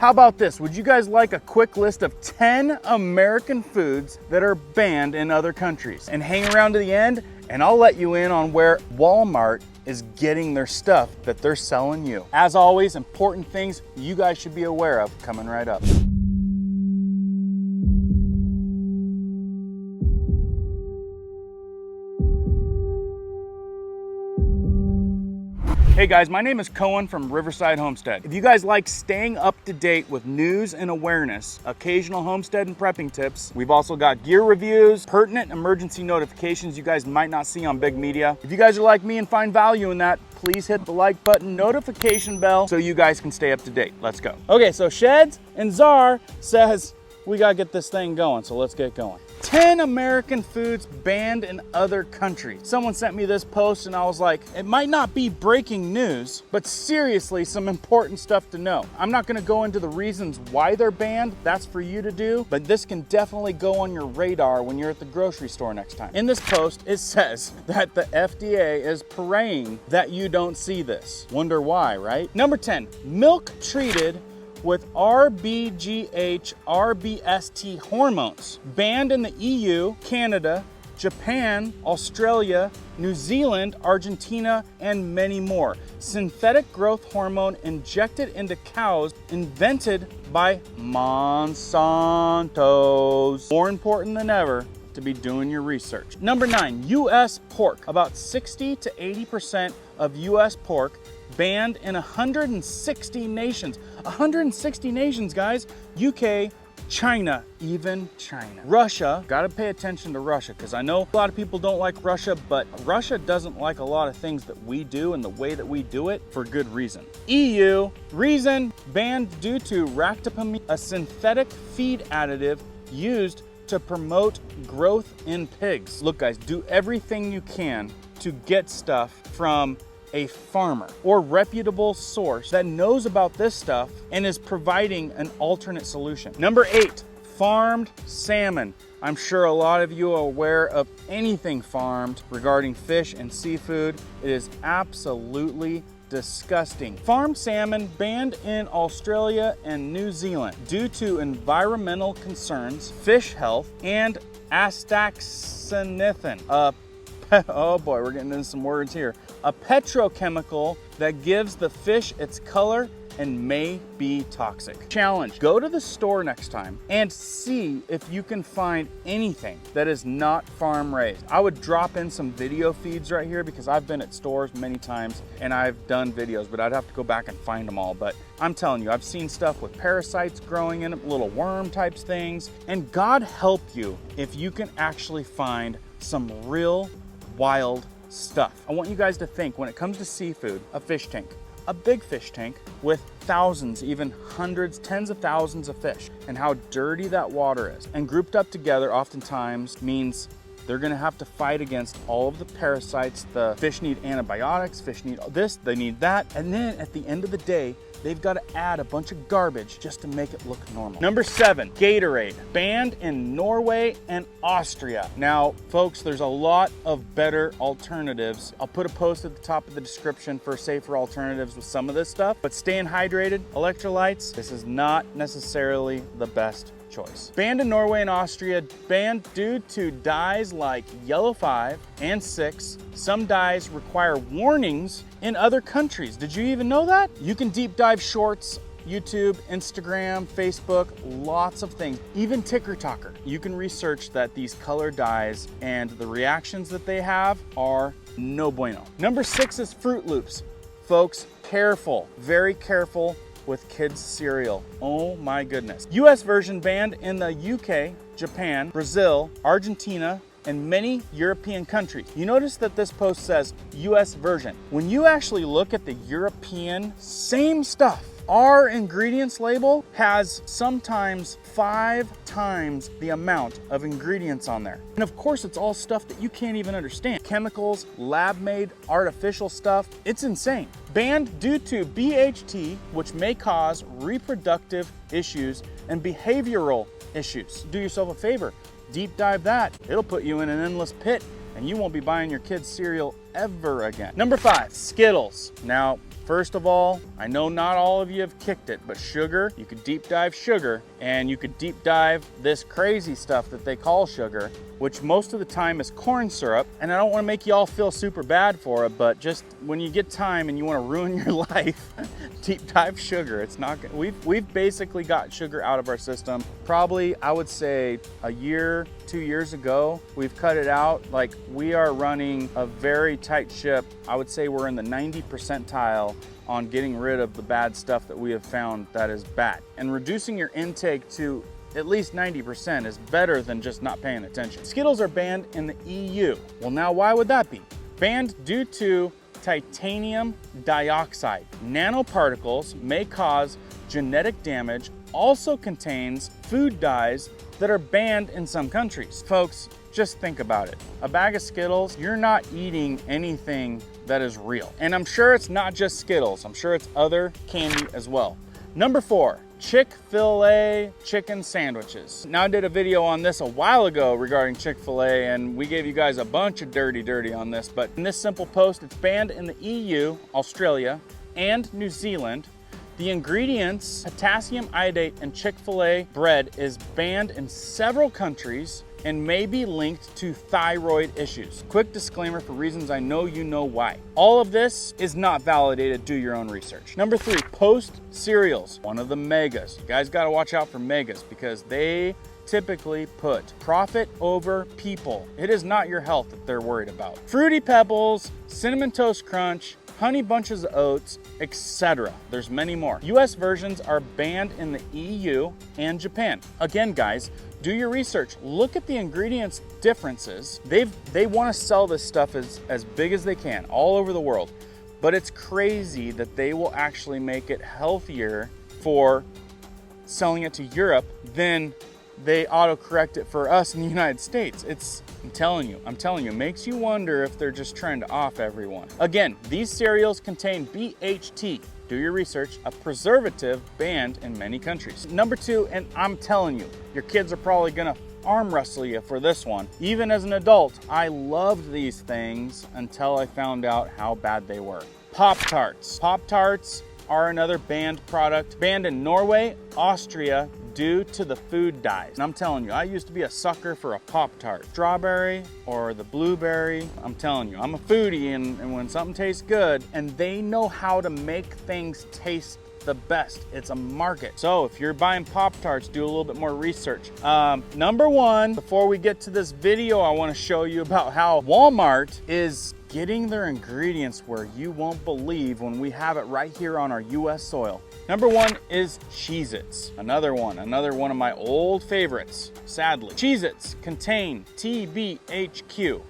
How about this? Would you guys like a quick list of 10 American foods that are banned in other countries? And hang around to the end and I'll let you in on where Walmart is getting their stuff that they're selling you. As always, important things you guys should be aware of coming right up. Hey guys, my name is Cohen from Riverside Homestead. If you guys like staying up to date with news and awareness, occasional homestead and prepping tips, we've also got gear reviews, pertinent emergency notifications you guys might not see on big media. If you guys are like me and find value in that, please hit the like button, notification bell, so you guys can stay up to date. Let's go. Okay, so Sheds and Czar says we gotta get this thing going, so let's get going. 10 American foods banned in other countries. Someone sent me this post and I was like, it might not be breaking news, but seriously, some important stuff to know. I'm not gonna go into the reasons why they're banned, that's for you to do, but this can definitely go on your radar when you're at the grocery store next time. In this post, it says that the FDA is praying that you don't see this. Wonder why, right? Number 10, milk treated with RBGH, RBST hormones. Banned in the EU, Canada, Japan, Australia, New Zealand, Argentina, and many more. Synthetic growth hormone injected into cows, invented by Monsantos. More important than ever to be doing your research. Number 9, US pork. About 60 to 80% of US pork banned in 160 nations. 160 nations, guys. UK, China, even China. Russia, gotta pay attention to Russia, because I know a lot of people don't like Russia, but Russia doesn't like a lot of things that we do and the way that we do it for good reason. EU, reason banned due to ractopamine, a synthetic feed additive used to promote growth in pigs. Look guys, do everything you can to get stuff from a farmer or reputable source that knows about this stuff and is providing an alternate solution. Number 8, farmed salmon. I'm sure a lot of you are aware of anything farmed regarding fish and seafood. It is absolutely disgusting. Farmed salmon banned in Australia and New Zealand due to environmental concerns, fish health, and astaxanthin. Oh boy, we're getting into some words here. A petrochemical that gives the fish its color and may be toxic. Challenge, go to the store next time and see if you can find anything that is not farm raised. I would drop in some video feeds right here because I've been at stores many times and I've done videos, but I'd have to go back and find them all. But I'm telling you, I've seen stuff with parasites growing in it, little worm types things, and God help you if you can actually find some real wild stuff. I want you guys to think, when it comes to seafood, a fish tank, a big fish tank with thousands, even hundreds, tens of thousands of fish, and how dirty that water is. And grouped up together oftentimes means they're gonna have to fight against all of the parasites. The fish need antibiotics, fish need this, they need that. And then at the end of the day, they've got to add a bunch of garbage just to make it look normal. Number 7, Gatorade, banned in Norway and Austria. Now, folks, there's a lot of better alternatives. I'll put a post at the top of the description for safer alternatives with some of this stuff, but staying hydrated, electrolytes, this is not necessarily the best choice. Banned in Norway and Austria, banned due to dyes like yellow 5 and 6. Some dyes require warnings in other countries. Did you even know that? You can deep dive shorts, YouTube, Instagram, Facebook, lots of things, even TikTok. You can research that these color dyes and the reactions that they have are no bueno. Number 6 is Fro Loops. Folks, careful, very careful with kids cereal. Oh my goodness. US version banned in the UK, Japan, Brazil, Argentina, and many European countries. You notice that this post says US version. When you actually look at the European, same stuff. Our ingredients label has sometimes 5 times the amount of ingredients on there. And of course, it's all stuff that you can't even understand. Chemicals, lab-made, artificial stuff, it's insane. Banned due to BHT, which may cause reproductive issues and behavioral issues. Do yourself a favor, deep dive that. It'll put you in an endless pit and you won't be buying your kids cereal ever again. Number 5, Skittles. Now, First of all, I know not all of you have kicked it, but sugar, you could deep dive sugar, and you could deep dive this crazy stuff that they call sugar, which most of the time is corn syrup. And I don't want to make you all feel super bad for it, but just when you get time and you want to ruin your life, deep dive sugar. It's not good. We've basically got sugar out of our system. Probably, I would say a year, 2 years ago, we've cut it out. Like, we are running a very tight ship. I would say we're in the 90 percentile on getting rid of the bad stuff that we have found that is bad. And reducing your intake to at least 90% is better than just not paying attention. Skittles are banned in the EU. Well, now why would that be? Banned due to titanium dioxide. Nanoparticles may cause genetic damage, also contains food dyes that are banned in some countries. Folks, just think about it. A bag of Skittles, you're not eating anything that is real. And I'm sure it's not just Skittles. I'm sure it's other candy as well. Number 4, ChickfilA chicken sandwiches. Now, I did a video on this a while ago regarding Chick-fil-A, and we gave you guys a bunch of dirty on this, but in this simple post, it's banned in the EU, Australia, and New Zealand. The ingredients, potassium iodate in Chick-fil-A bread, is banned in several countries and may be linked to thyroid issues. Quick disclaimer for reasons I know you know why. All of this is not validated. Do your own research. Number 3, Post cereals, one of the megas. You guys gotta watch out for megas because they typically put profit over people. It is not your health that they're worried about. Fruity Pebbles, Cinnamon Toast Crunch, Honey Bunches of Oats, etc. There's many more. US versions are banned in the EU and Japan. Again, guys, do your research. Look at the ingredients differences. They want to sell this stuff as big as they can all over the world. But it's crazy that they will actually make it healthier for selling it to Europe than they autocorrect it for us in the United States. I'm telling you, it makes you wonder if they're just trying to off everyone. Again, these cereals contain BHT. Do your research, a preservative banned in many countries. Number 2, and I'm telling you, your kids are probably gonna arm wrestle you for this one. Even as an adult, I loved these things until I found out how bad they were. Poptarts. Poptarts are another banned product, banned in Norway, Austria, due to the food dyes. And I'm telling you, I used to be a sucker for a Pop-Tart. Strawberry or the blueberry. I'm telling you, I'm a foodie, and when something tastes good, and they know how to make things taste the best. It's a market. So if you're buying Pop-Tarts, do a little bit more research. Number 1, before we get to this video, I want to show you about how Walmart is getting their ingredients where you won't believe when we have it right here on our US soil. Number 1 is Cheez-Its. Another one of my old favorites, sadly. Cheez-Its contain TBHQ,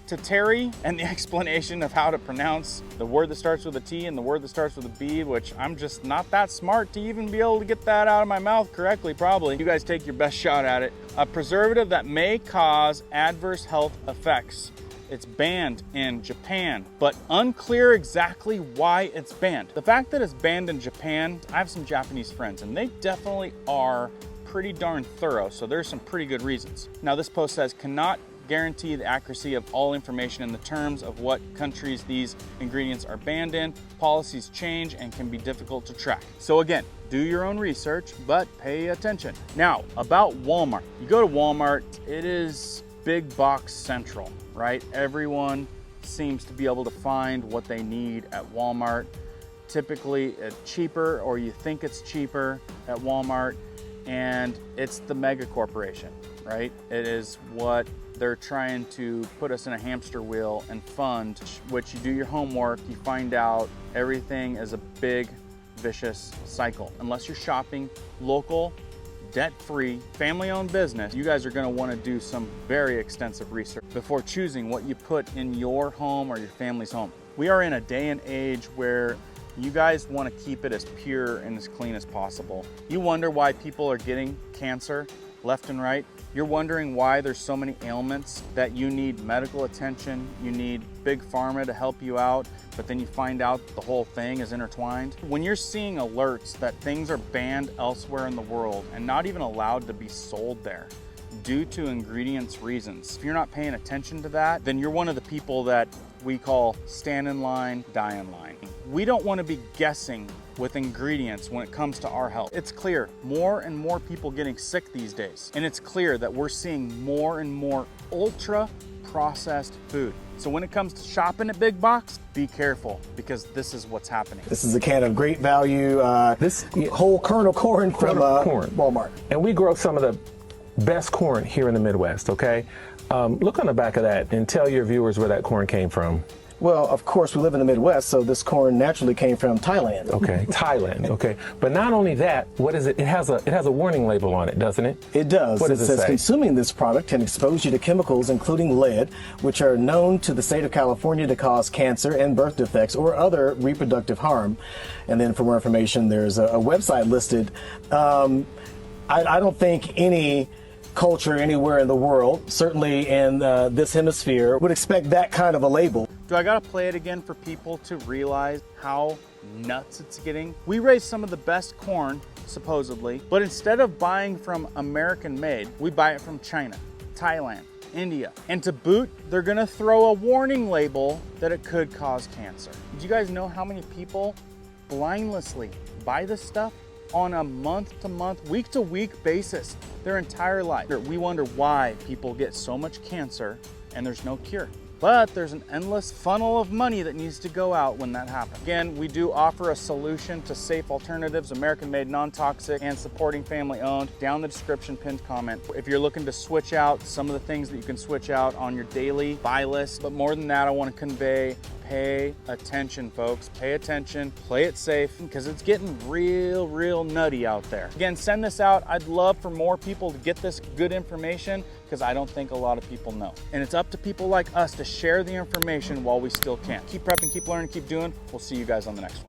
Tatari, and the explanation of how to pronounce the word that starts with a T and the word that starts with a B, which I'm just not that smart to even be able to get that out of my mouth correctly, probably. You guys take your best shot at it. A preservative that may cause adverse health effects. It's banned in Japan, but unclear exactly why it's banned. The fact that it's banned in Japan, I have some Japanese friends, and they definitely are pretty darn thorough, so there's some pretty good reasons. Now, this post says, cannot guarantee the accuracy of all information in the terms of what countries these ingredients are banned in. Policies change and can be difficult to track. So again, do your own research, but pay attention. Now, about Walmart. You go to Walmart, it is big box central, right? Everyone seems to be able to find what they need at Walmart. Typically it's cheaper, or you think it's cheaper at Walmart, and it's the mega corporation, right? It is what they're trying to put us in a hamster wheel and fund, which you do your homework, you find out everything is a big, vicious cycle. Unless you're shopping local, debt-free, family-owned business, you guys are going to want to do some very extensive research before choosing what you put in your home or your family's home. We are in a day and age where you guys want to keep it as pure and as clean as possible. You wonder why people are getting cancer left and right. You're wondering why there's so many ailments that you need medical attention, you need big pharma to help you out, but then you find out the whole thing is intertwined. When you're seeing alerts that things are banned elsewhere in the world and not even allowed to be sold there due to ingredients reasons, if you're not paying attention to that, then you're one of the people that we call stand in line, die in line. we don't want to be guessing with ingredients when it comes to our health. It's clear more and more people getting sick these days. And it's clear that we're seeing more and more ultra processed food. So when it comes to shopping at big box, be careful, because this is what's happening. This is a can of great value, whole kernel corn from Walmart. And we grow some of the best corn here in the Midwest, okay? Look on the back of that and tell your viewers where that corn came from. Well, of course, we live in the Midwest, so this corn naturally came from Thailand. Okay, Thailand. Okay, but not only that, what is it? It has a warning label on it, doesn't it? It does. What does it says say? Consuming this product can expose you to chemicals, including lead, which are known to the state of California to cause cancer and birth defects or other reproductive harm. And then for more information, there's a website listed. I don't think any culture anywhere in the world, certainly in this hemisphere, would expect that kind of a label. Do I gotta play it again for people to realize how nuts it's getting? We raise some of the best corn, supposedly, but instead of buying from American made, we buy it from China, Thailand, India. And to boot, they're gonna throw a warning label that it could cause cancer. Do you guys know how many people blindlessly buy this stuff on a month-to-month, week-to-week basis their entire life? We wonder why people get so much cancer and there's no cure. But there's an endless funnel of money that needs to go out when that happens. Again, we do offer a solution to safe alternatives, American-made, non-toxic, and supporting family-owned. Down in the description, pinned comment. If you're looking to switch out some of the things that you can switch out on your daily buy list, but more than that, I want to convey, pay attention, folks. Pay attention, play it safe, because it's getting real nutty out there. Again, send this out. I'd love for more people to get this good information, because I don't think a lot of people know. And it's up to people like us to share the information while we still can. Keep prepping, keep learning, keep doing. We'll see you guys on the next one.